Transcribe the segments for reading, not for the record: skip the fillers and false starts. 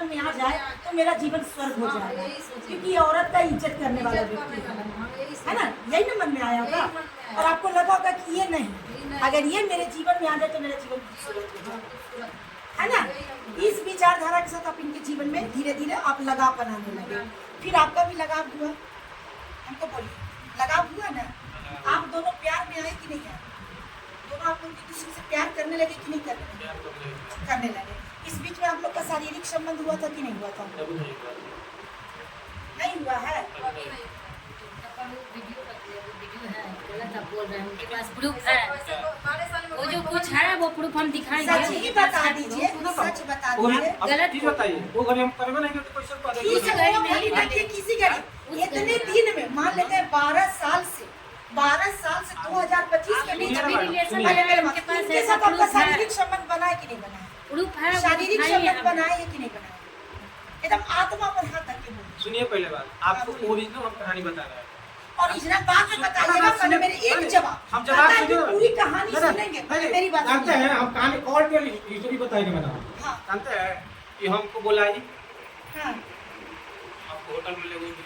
जीवन में आ जाए तो मेरा जीवन स्वर्ग हो जाए, क्योंकि औरत का इज्जत करने वाला व्यक्ति है ना, यही ना मन में आया होगा। और आपको लगा होगा कि ये नहीं, अगर ये मेरे जीवन में आ जाए तो मेरा जीवन खूबसूरत हो जाए, है ना। इस विचारधारा के साथ आप इनके जीवन में धीरे धीरे आप लगाव बनाने लगे। फिर आपका भी लगाव हुआ, हमको बोलिए लगाव हुआ ना। आप दोनों प्यार में आए कि नहीं आए? दोनों आप लोग एक दूसरे से प्यार करने लगे कि नहीं करने लगे? इस बीच में आप लोग का शारीरिक संबंध हुआ था कि नहीं हुआ था? नहीं हुआ है। बोल रहे हैं उनके पास प्रूफ है, वो जो कुछ है वो प्रूफ हम दिखाएंगे। सच ही बता दीजिए, सच बता दीजिए। गलत बताइए, वो घड़ी हम करवे नहीं करते कैसे पता है? किसी घड़ी इतने दिन में मान लेते हैं 12 साल से 2025 के बीच में इनके साथ आपका शारीरिक संबंध बना है कि नहीं बना है? प्रूफ है, शारीरिक संबंध बनाए है कि नहीं बनाए? एकदम आत्मा पर हाथ रख के बोलिए। सुनिए पहले बात, आपको ओरिजिनल हम कहानी बता रहे हैं और इजना बात में बताइएगा, पहले मेरे एक जवाब, हम जवाब सुनिए, पूरी कहानी सुनेंगे, पहले मेरी बात जानते हैं हम कहानी और टेल हिस्ट्री बताएंगे मैडम। हाँ जानते हैं कि हमको बुलाई, हाँ आपको होटल में ले गई, तो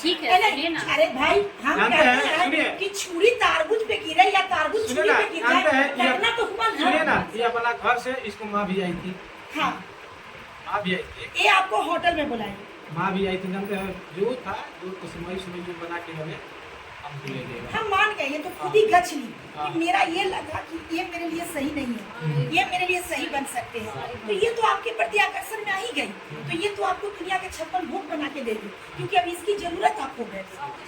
ठीक है, सुनिए ना। अरे भाई हम जानते कहते हैं, हैं सुनिए। कि छुरी तारबूज पे गिरे या तारबूज सुनिए छुरी ना, पे गिर जानते जाए, हैं कहना तो हुआ सुनिए ना, ना। ये अपना घर से इसको माँ भी आई थी, हाँ माँ भी आई थी, ये आपको होटल में बुलाए, माँ भी आई थी। जानते हैं जो था जो कसमई समय जो बना के हमें हमको ले गए। हम मान गए, ये तो खुद ही गच ली कि मेरा ये लगा कि ये मेरे लिए सही नहीं है, ये मेरे लिए सही बन सकते हैं, तो ये तो आपके प्रति आकर्षण में आ ही गई, तो ये तो आपको दुनिया के 56 भोग बना के देगी, क्योंकि अब इसकी जरूरत आपको है।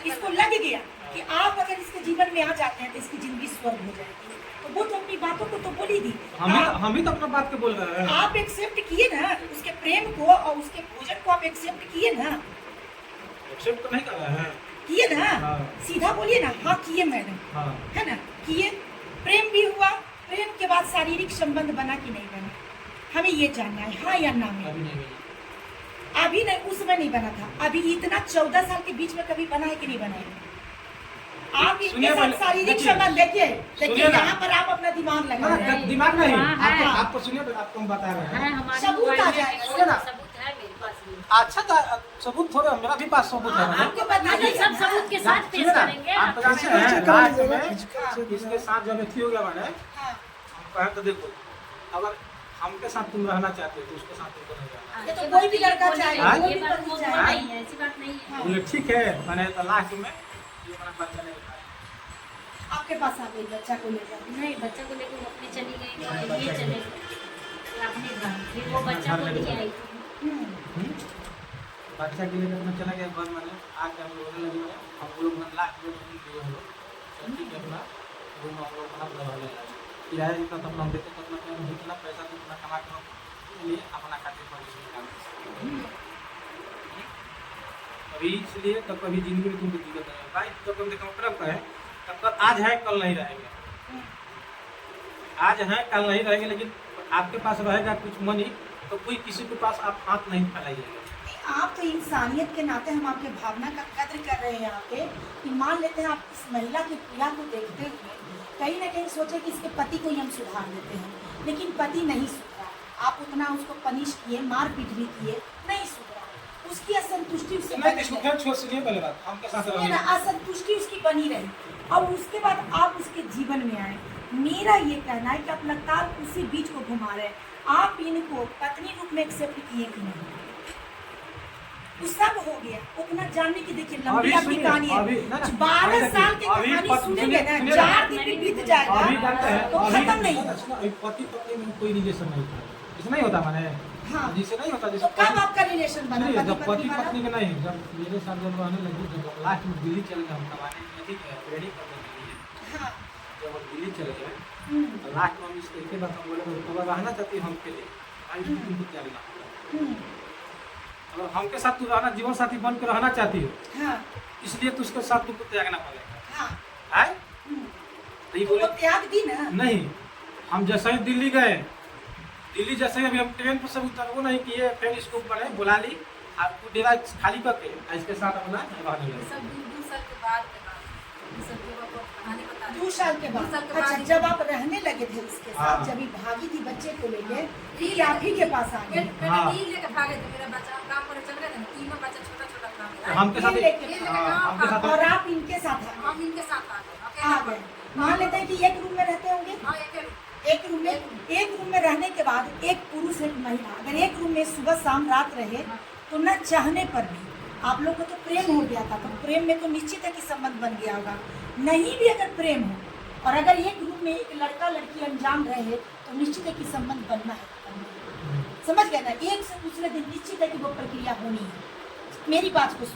इसको लग गया कि आप अगर इसके जीवन में आ जाते हैं तो इसकी जिंदगी स्वर्ग हो जाएगी, तो वो तो अपनी बातों को तो बोल ही दी। हम ही तो अपना बात के बोल रहे हैं। आप एक्सेप्ट किए ना उसके प्रेम को और उसके भोजन को, आप एक्सेप्ट किए ना? एक्सेप्ट तो नहीं कर रहे हैं, किए ना? हाँ। सीधा बोलिए ना, हाँ किए मैडम, हाँ है ना, किए। प्रेम भी हुआ, प्रेम के बाद शारीरिक संबंध बना कि नहीं बना, हमें ये जानना है, हाँ या ना में। अभी नहीं मिली। अभी नहीं, उस समय नहीं बना था, अभी इतना 14 साल के बीच में कभी बना है कि नहीं बना है? आप इनके सुनिए साथ पहले, शारीरिक देखिए, संबंध देखिए सुनिए ना। यहाँ पर आप अपना दिमाग लगा रहे हैं। दिमाग नहीं, हाँ, आपको सुनिए, आपको हम बता रहे है हैं। हमारे सबूत मोबाइल आ में जाएगा, सबूत सुनिए ना। सबूत है मेरे पास भी। अच्छा था, सबूत थोड़ा, मेरा भी पास सबूत है। आपको बताइए सब सबूत के साथ पेश सुनिए ना, करेंगे। आप कैसे हैं लास्ट में इसके साथ जब अथी हो गया मैंने, हाँ, हम कहे तो देखो, अगर हमके साथ तुम रहना चाहते हो तो उसके साथ तुमको नहीं रहना। ये तो कोई भी लड़का चाहे, हाँ? कोई ये भी बात पति वो चाहे। नहीं है, ऐसी बात नहीं है। बोले ठीक है, मैंने तो लास्ट में ये मेरा बच्चा नहीं उठाया। आपके पास आ गई बच्चा को लेकर, नहीं, बच्चा को लेकर वो अपने चली गई, तो ये चले गए अपने घर, फिर वो बच्चा को लेके आई थी। बच्चा के लिए अपना चला गया घर में, आके हम लोग रोने लगे। हम लोग लास्ट में दिए हम लोग, ठीक है, अपना रूम हम लोग अपना रहने लगे। किराया जितना तो अपना हम देते, तो अपना जितना पैसा तो अपना कमा के हम लिए अपना खाते पर निकालते। कभी इसलिए तो कभी जिंदगी में तुमको दिक्कत नहीं है भाई, तो तुम देखो तरफ का है, तब तक आज है कल नहीं रहेंगे, आज है कल नहीं रहेंगे, लेकिन आपके पास रहेगा कुछ मनी तो कोई किसी के पास आप हाथ नहीं फैलाइएगा। आप तो इंसानियत के नाते हम आपके भावना का कद्र कर रहे हैं यहाँ पे, कि मान लेते हैं आप इस महिला की पीड़ा को देखते हुए कहीं ना कहीं सोचे कि इसके पति को ही हम सुधार देते हैं, लेकिन पति नहीं सुधरा। आप उतना उसको पनिश किए, मार पीट भी किए, नहीं सुधरा, उसकी असंतुष्टि उससे बनी रही। सुनिए पहले बात, हमके साथ सुनिए ना, असंतुष्टि उसकी बनी रही और उसके बाद आप उसके जीवन में आए। मेरा ये कहना है कि आप लगातार उसी बीच को घुमा रहे हैं। आप इनको पत्नी रूप में एक्सेप्ट किए कि नहीं? वो सब हो गया, उतना जानने की देखिए लंबी आपकी कहानी है। 12 साल की कहानी सुनेंगे ना, 4 दिन भी बीत जाएगा तो खत्म नहीं होगा। पति पत्नी में कोई रिलेशन नहीं था, इससे नहीं होता मैंने, हाँ, जिससे नहीं होता, तो जैसे कब आपका रिलेशन बना? जब पति पति पत्नी का नहीं, जब मेरे साथ जब रहने लगी, जब लास्ट में दिल्ली चले गए हम कमाने के लिए, ठीक है, ट्रेनिंग करने के लिए, हाँ, जब हम दिल्ली चले गए तो लास्ट में हम इसके एक बात हम बोले, अगर रहना चाहती हम के लिए भाई तुमको त्याग ना, अगर हमके साथ तू रहना जीवन साथी बन के रहना चाहती हो, हाँ, इसलिए तो उसके साथ तुमको त्यागना पड़ेगा। हाँ, है तो ये तो बोले वो त्याग दी ना। नहीं, हम जैसे ही दिल्ली गए, दिल्ली जैसे ही अभी हम ट्रेन पर सब उतरबो नहीं किए, फिर इसको ऊपर बुला ली, आपको डेरा खाली करके इसके साथ अपना रहने लगे। सब 2 साल के बाद ये सब जो आपको कहानी बता 2 साल के बाद। 2 साल के अच्छा, बाद। जब आप रहने लगे थे इसके साथ, हाँ। जब ये भागी थी बच्चे को लेके, फिर आप ही के पास आ गए। हाँ। टीन लेके भागे थे, मेरा बच्चा काम करे चल गए थे ना, तीनों बच्चा छोटा-छोटा था मेरा। हमके साथ लेके- हमके साथ और आप इनके साथ आ हम इनके साथ आ गए, आ अकेले गए। मान लेते हैं कि एक रूम में रहते होंगे, हाँ, अकेले। एक रूम में रहने के बाद एक पुरुष एक महिला अगर एक रूम में सुबह शाम रात रहे, तो न चाहने पर भी आप लोग को तो प्रेम हो गया था, तो प्रेम में तो निश्चित है कि संबंध बन गया होगा। नहीं भी अगर प्रेम हो और अगर एक रूम में एक लड़का लड़की अनजान रहे, तो निश्चित है कि संबंध बनना है। समझ गए ना? एक से दूसरे दिन निश्चित है कि वो प्रक्रिया होनी है। मेरी बात को